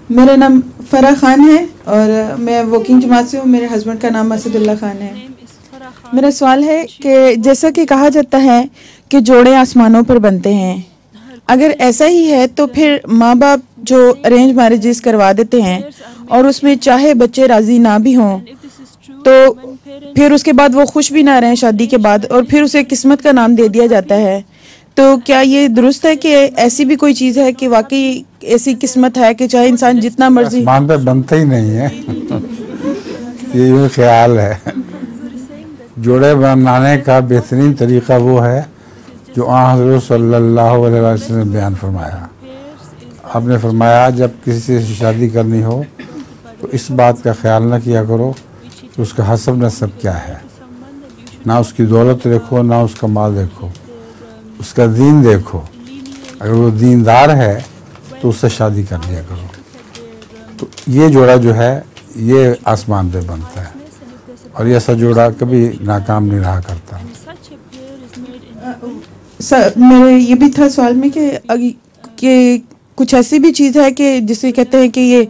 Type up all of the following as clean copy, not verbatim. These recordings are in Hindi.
मेरा नाम फराह खान है और मैं वर्किंग जमात से हूँ। मेरे हस्बैंड का नाम असदुल्ला खान है। मेरा सवाल है कि जैसा कि कहा जाता है कि जोड़े आसमानों पर बनते हैं, अगर ऐसा ही है तो फिर माँ बाप जो अरेंज मैरिजेस करवा देते हैं और उसमें चाहे बच्चे राजी ना भी हों तो फिर उसके बाद वो खुश भी ना रहें शादी के बाद और फिर उसे किस्मत का नाम दे दिया जाता है, तो क्या ये दुरुस्त है कि ऐसी भी कोई चीज़ है कि वाकई ऐसी किस्मत है कि चाहे इंसान जितना मर्जी आसमान पे बनता ही नहीं है ये यूँ ख्याल है। जोड़े बनाने का बेहतरीन तरीक़ा वो है जो हज़रत सल्लल्लाहु अलैहि वसल्लम ने बयान फरमाया। आपने फरमाया जब किसी से शादी करनी हो तो इस बात का ख्याल न किया करो कि उसका हसब नसब क्या है, ना उसकी दौलत देखो ना उसका माल देखो, उसका दीन देखो। अगर वो दीनदार है तो उससे शादी कर लिया करो। तो ये जोड़ा जो है ये आसमान पे बनता है और ये ऐसा जोड़ा कभी नाकाम नहीं रहा करता। मेरे ये भी था सवाल में कि कुछ ऐसी भी चीज़ है कि जिसे कहते हैं कि ये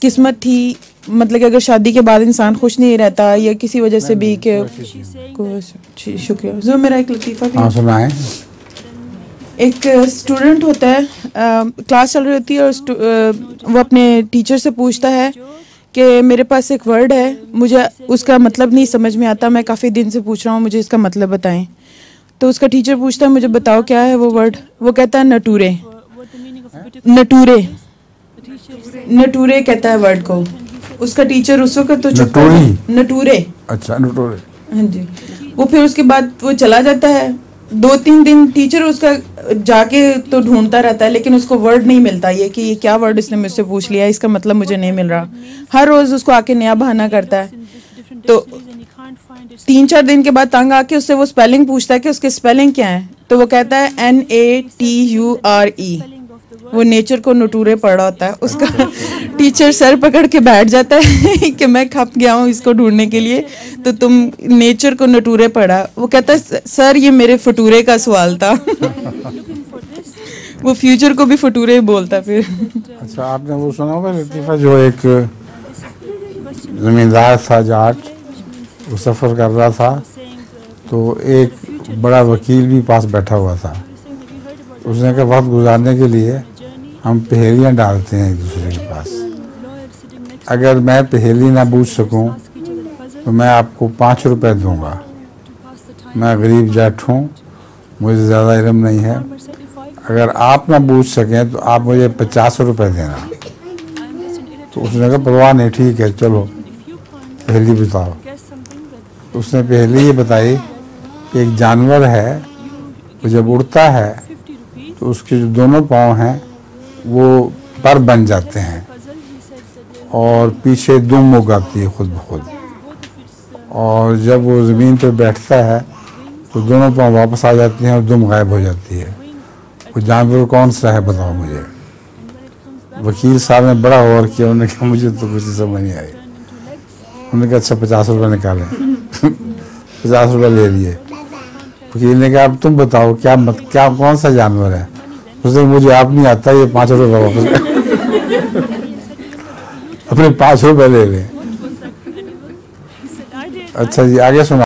किस्मत थी, मतलब कि अगर शादी के बाद इंसान खुश नहीं रहता या किसी वजह से भी कि शुक्रिया। जो मेरा एक लतीफ़ा भी सुनाएं। एक स्टूडेंट होता है, क्लास चल रही होती है और वो अपने टीचर से पूछता है कि मेरे पास एक वर्ड है, मुझे उसका मतलब नहीं समझ में आता, मैं काफ़ी दिन से पूछ रहा हूँ, मुझे इसका मतलब बताएं। तो उसका टीचर पूछता है मुझे बताओ क्या है वो वर्ड। वो कहता है नटूरे। नटूरे नटूरे कहता है वर्ड को। उसका टीचर उस वक्त तो चुप नटूरे। अच्छा नटूरे। हाँ जी। वो फिर उसके बाद वो चला जाता है। 2-3 दिन टीचर उसका जाके तो ढूंढता रहता है लेकिन उसको वर्ड नहीं मिलता, ये कि ये क्या वर्ड इसने मुझसे पूछ लिया, इसका मतलब मुझे नहीं मिल रहा। हर रोज उसको आके नया बहाना करता है। तो 3-4 दिन के बाद तंग आके उससे वो स्पेलिंग पूछता है कि उसके स्पेलिंग क्या है। तो वो कहता है NATURE। वो नेचर को नटूरे पढ़ा होता है। उसका टीचर सर पकड़ के बैठ जाता है कि मैं खप गया हूँ इसको ढूंढने के लिए, तो तुम नेचर को नटूरे पढ़ा। वो कहता है सर ये मेरे फटूरे का सवाल था। वो फ्यूचर को भी फटूरे बोलता फिर। अच्छा आपने वो सुना होगा लतीफ़ा, जो एक ज़मींदार था जाट, वो सफ़र कर रहा था तो एक बड़ा वकील भी पास बैठा हुआ था। उसने कहा वक्त गुजारने के लिए हम पहेलियाँ डालते हैं एक दूसरे के पास, अगर मैं पहेली ना बूझ सकूं तो मैं आपको 5 रुपए दूंगा। मैं गरीब जाट हूँ, मुझे ज़्यादा इल्म नहीं है, अगर आप ना बूझ सकें तो आप मुझे 50 रुपए देना। तो उसने कहा परवाह नहीं, ठीक है चलो पहेली बताओ। तो उसने पहेली ये बताई कि एक जानवर है, वो जब उड़ता है तो उसके जो दोनों पाँव हैं वो पर बन जाते हैं और पीछे दुम उगाती है खुद ब खुद, और जब वो ज़मीन पर बैठता है तो दोनों पाँव वापस आ जाती हैं और दुम गायब हो जाती है। वो जानवर कौन सा है बताओ मुझे। वकील साहब ने बड़ा गौर किया, उन्होंने कहा मुझे तो कुछ समझ नहीं आई। उन्होंने कहा अच्छा 50 रुपये निकालें। 50 रुपये ले लिए। वकील ने कहा अब तुम बताओ क्या कौन सा जानवर है। उसने मुझे आप नहीं आता, ये 5 रुपये वापस अपने 5 रुपये ले लें। अच्छा जी आगे सुना।